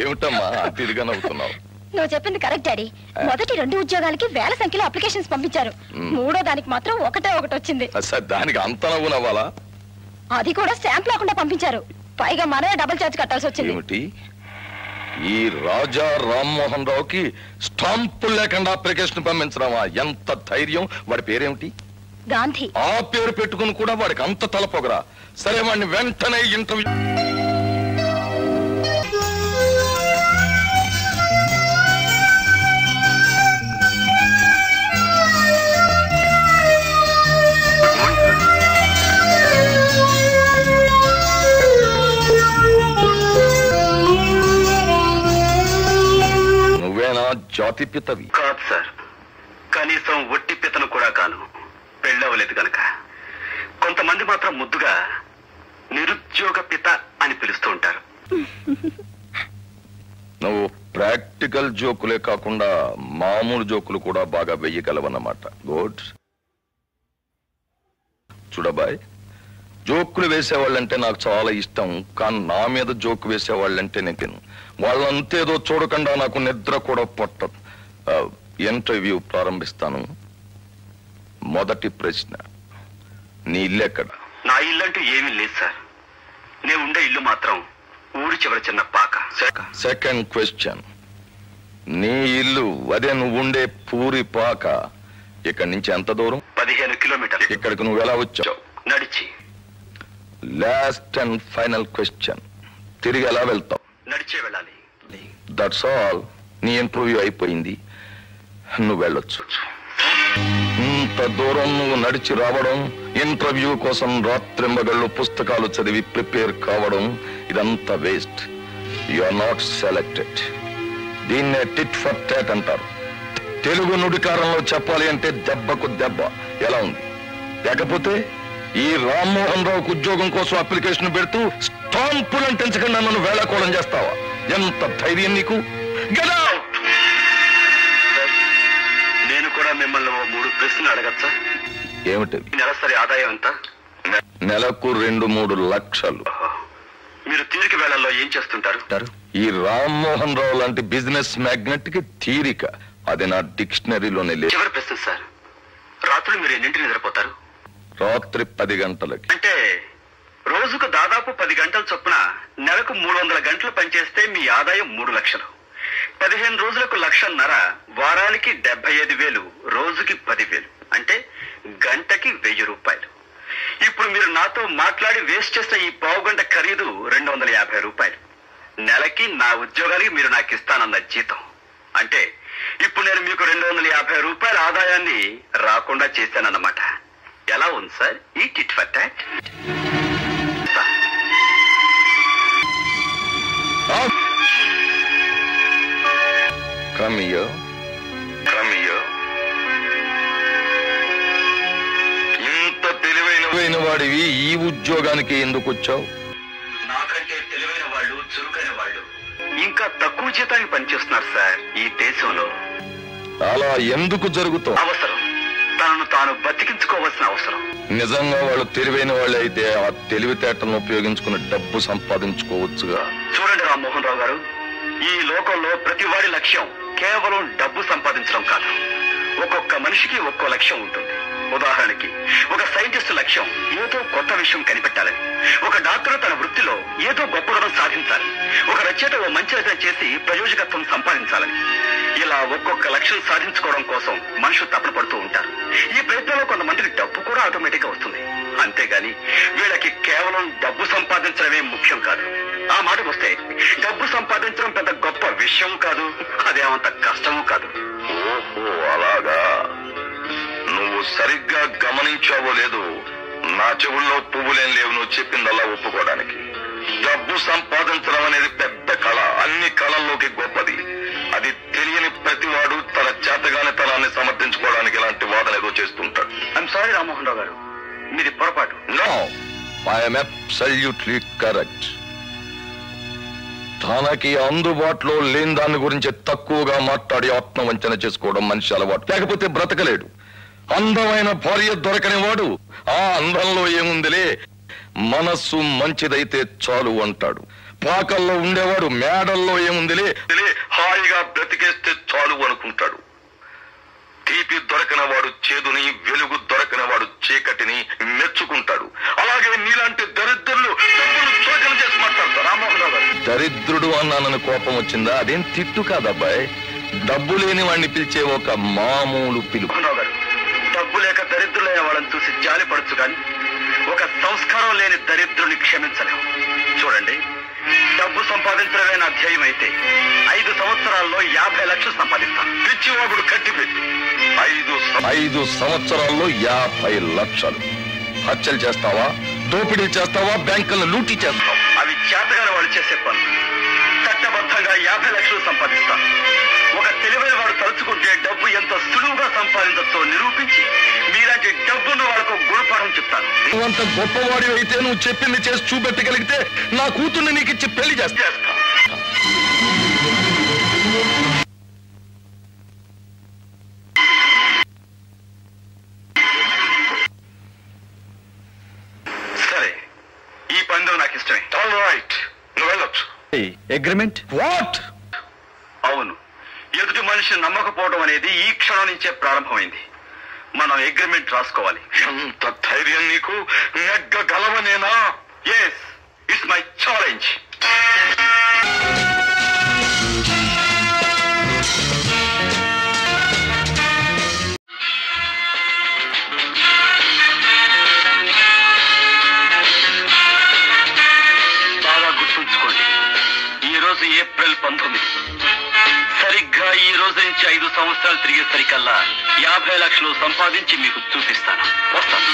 ఏమిటమ్మా అతిగా నవ్వుతున్నావు? నువ్వు చెప్పింది కరెక్ట్ డాడీ. మొదటి 2 ఉద్యోగాలకి వేల సంఖ్యలో అప్లికేషన్స్ పంపించారు. 3వ దానికి మాత్రం ఒకటి వచ్చింది. దానికి అంత నవ్వు నవ్వాలా? అది కూడా స్టాంప్ లేకుండా పంపించారు. పైగా మనమే డబుల్ ఛార్జ్ కట్టాల్సి వచ్చింది. ఏమిటి? ఈ రాజా రామ్మోహన్ రావుకి స్టాంపు లేకుండా అప్లికేషన్ పంపించడమా? ఎంత ధైర్యం! వాడి పేరేమిటి? గాంధీ. ఆ పేరు పెట్టుకుని కూడా వాడికి అంత తలపొగరా? సరే, వాడిని వెంటనే ఇంటర్వ్యూ. నువ్వేనా జాతి పితవి? కాదు సార్, కనీసం ఒట్టి పితను కూడా కాను. పెళ్ళవలేదు కనుక కొంతమంది మాత్రం ముద్దుగా నిరుద్యోగ పిత అని పిలుస్తూ ఉంటారు. నువ్వు ప్రాక్టికల్ జోకులే కాకుండా మామూలు జోకులు కూడా బాగా వెయ్యగలవన్నమాట. గుడ్. చూడబాయ్, జోకులు వేసేవాళ్ళంటే నాకు చాలా ఇష్టం. కానీ నా మీద జోకు వేసేవాళ్ళంటే నేను వాళ్ళంతేదో చూడకుండా నాకు నిద్ర కూడా పట్టదు. ఇంటర్వ్యూ ప్రారంభిస్తాను. మొదటి ప్రశ్న, నీ ఇల్లు ఎక్కడ? నా ఇల్లు అంటూ ఏమీ లేదు సార్. నేను ఉండే ఇల్లు మాత్రం ఊరి చివరి చిన్న పాక. సెకండ్ క్వశ్చన్, నీ ఇల్లు అదే నువ్వు ఉండే పూరి పాక ఇక్కడి నుంచి ఎంత దూరం? 15 కిలోమీటర్లు. ఇక్కడికి నువ్వు ఎలా వచ్చావు? నడిచి. లాస్ట్ అండ్ ఫైనల్ క్వశ్చన్, తిరిగి ఎలా వెళ్తావు? నడిచే వెళ్ళాలి. That's all. నీ ఇంటర్వ్యూ అయిపోయింది, నువ్వు వెళ్ళొచ్చు. ఇంత దూరం నువ్వు నడిచి రావడం, ఇంటర్వ్యూ కోసం రాత్రింబగళ్ళు పుస్తకాలు చదివి ప్రిపేర్ కావడం, ఇదంతా waste. You are not selected. దీన్నే టిట్ ఫర్ టాట్ అంటారు. తెలుగు నుడికారంలో చెప్పాలి అంటే దెబ్బకు దెబ్బ. ఎలా ఉంది? లేకపోతే ఈ రామ్మోహన్ రావుకు ఉద్యోగం కోసం అప్లికేషన్ పెడుతూ స్టాంపులను తెంచకుండా నన్ను వేళాకోళం చేస్తావా? ఎంత ధైర్యం నీకు? Get out! నేను కూడా మిమ్మల్ని 3 ప్రశ్నలు అడగచ్చా? ఏమిటి? నెలసరి ఆదాయం ఎంత? నెలకు 2-3 లక్షలు. మీరు తీరిక వేళల్లో ఏం చేస్తుంటారు? ఈ రామ్మోహన్ రావు లాంటి బిజినెస్ మ్యాగ్నెట్ కి తీరిక, అది నా డిక్షనరీలోనే లేదు. చివరి ప్రశ్న సార్, రాత్రులు మీరు ఎన్నింటికి నిద్రపోతారు? రాత్రి 10 గంటలకి. అంటే రోజుకు దాదాపు 10 గంటల చొప్పున నెలకు 300 గంటలు పనిచేస్తే మీ ఆదాయం 3 లక్షలు. 15 రోజులకు 1.5 లక్షలు, వారానికి 75,000, రోజుకి 10,000, అంటే గంటకి 1000 రూపాయలు. ఇప్పుడు మీరు నాతో మాట్లాడి వేస్ట్ చేసిన ఈ పావుగంట ఖరీదు 250 రూపాయలు. నెలకి నా ఉద్యోగానికి మీరు నాకు ఇస్తానన్న జీతం. అంటే ఇప్పుడు నేను మీకు 250 రూపాయల ఆదాయాన్ని రాకుండా చేశానన్నమాట. ఎలా ఉంది సార్ ఈ tit for taught? Come here. ఇంత తెలివైన వాడివి ఈ ఉద్యోగానికి ఎందుకు వచ్చావు? నాకంటే తెలివైన వాళ్ళు, చురుకైన వాళ్ళు ఇంకా తక్కువ జీతానికి పనిచేస్తున్నారు సార్ ఈ దేశంలో. అలా ఎందుకు జరుగుతావు? అవసరం, తనను తాను బతికించుకోవాల్సిన అవసరం. నిజంగా వాళ్ళు తెలివైన వాళ్ళు అయితే ఆ తెలివితేటలను ఉపయోగించుకుని డబ్బు సంపాదించుకోవచ్చుగా. చూడండి రామ్మోహన్ రావు గారు, ఈ లోకంలో ప్రతి వాడి లక్ష్యం కేవలం డబ్బు సంపాదించడం కాదు. ఒక్కొక్క మనిషికి ఒక్కో లక్ష్యం ఉంటుంది. ఉదాహరణకి ఒక సైంటిస్ట్ లక్ష్యం ఏదో కొత్త విషయం కనిపెట్టాలని, ఒక డాక్టర్ తన వృత్తిలో ఏదో గొప్పదనం సాధించాలి, ఒక రచయిత ఓ మంచి రచన చేసి ప్రయోజకత్వం సంపాదించాలని. ఇలా ఒక్కొక్క లక్ష్యం సాధించుకోవడం కోసం మనుషులు తపన పడుతూ ఉంటారు. ఈ ప్రయత్నంలో కొంతమందికి డబ్బు కూడా ఆటోమేటిక్ గా వస్తుంది. అంతేగాని వీళ్ళకి కేవలం డబ్బు సంపాదించడమే ముఖ్యం కాదు. ఆ మాటకు వస్తే డబ్బు సంపాదించడం పెద్ద గొప్ప విషయం కాదు, అదేమంత కష్టమూ కాదు. ఓహో, అలాగా. నువ్వు సరిగ్గా గమనించావో లేదు, నా చెవుల్లో పువ్వులేం లేవు నువ్వు చెప్పిందల్లా ఒప్పుకోవడానికి. డబ్బు సంపాదించడం అనేది పెద్ద కళ, అన్ని కళల్లోకి గొప్పది. అది తెలియని ప్రతివాడు తన చేతగాని తనాన్ని సమర్థించుకోవడానికి ఇలాంటి వాదన ఏదో చేస్తుంటాడు. ఐఎమ్ సారీ రామ్మోహన్ రావు గారు, మీది పొరపాటు. No, I'm absolutely correct. తనకి అందుబాటులో లేని దాని గురించి తక్కువగా మాట్లాడి ఆత్మవంచన చేసుకోవడం మనిషి అలవాటు, లేకపోతే బ్రతకలేడు. అందమైన భార్య దొరకని వాడు ఆ అందంలో ఏముందిలే మనస్సు మంచిదైతే చాలు అంటాడు. పాకల్లో ఉండేవాడు మేడల్లో ఏముందిలే హాయిగా బ్రతికేస్తే చాలు అనుకుంటాడు. తీపి దొరకని వాడు చేదుని, వెలుగు దొరకని వాడు చీకటిని మెచ్చుకుంటాడు. అలాగే నీలాంటి దరిద్రులు డబ్బులు చోకలు చేసి మాట్లాడతారు. రామ్మోహన్ రావు గారు, దరిద్రుడు అన్నానని కోపం వచ్చిందా? అదేం తిట్టు కాదబ్బాయి, డబ్బు లేని వాడిని పిలిచే ఒక మామూలు పిలుపు. డబ్బు లేక దరిద్రులైన వాళ్ళని చూసి జాలి పడచ్చు కానీ ఒక సంస్కారం లేని దరిద్రుని క్షమించలేము. చూడండి, డబ్బు సంపాదించడమే నా ధ్యేయం అయితే 5 సంవత్సరాల్లో 50 లక్షలు సంపాదిస్తాను. పిచ్చివాగుడు కట్టిపెట్టి 5 సంవత్సరాల్లో 50 లక్షలు. హత్యలు చేస్తావా, దోపిడీ చేస్తావా, బ్యాంకులను లూటీ చేస్తావా? అవి చేతగానే వాళ్ళు చేసే పనులు. చట్టబద్ధంగా 50 లక్షలు సంపాదిస్తాను. ఒక తెలివైన వాడు తలుచుకుంటే డబ్బు ఎంత సులువుగా సంపాదించచ్చో నిరూపించి మీలాంటి డబ్బున్న వాళ్ళకు గుణపాఠం చెప్తాను. నువ్వంత గొప్పవాడి అయితే నువ్వు చెప్పింది చేసి చూపెట్టగలిగితే నా కూతుర్ని నీకు ఇచ్చి పెళ్లి చేస్తా. సరే, ఈ పందెం నాకు ఇష్టమే. ఆల్ రైట్, నువ్వు వెళ్ళొచ్చు. అగ్రిమెంట్? వాట్? అవును, ఎదుటి మనిషి నమ్మకపోవడం అనేది ఈ క్షణం నుంచే ప్రారంభమైంది. మనం అగ్రిమెంట్ రాసుకోవాలి. ఎంత ధైర్యం నీకు? నెగ్గగలవనేనా? Yes, it's my challenge. బాగా గుర్తుంచుకోండి, ఈ రోజు ఏప్రిల్ 19. సరిగ్గా ఈ రోజు నుంచి 5 సంవత్సరాలు తిరిగేసరికల్లా 50 లక్షలు సంపాదించి మీకు చూపిస్తాను. వస్తాను.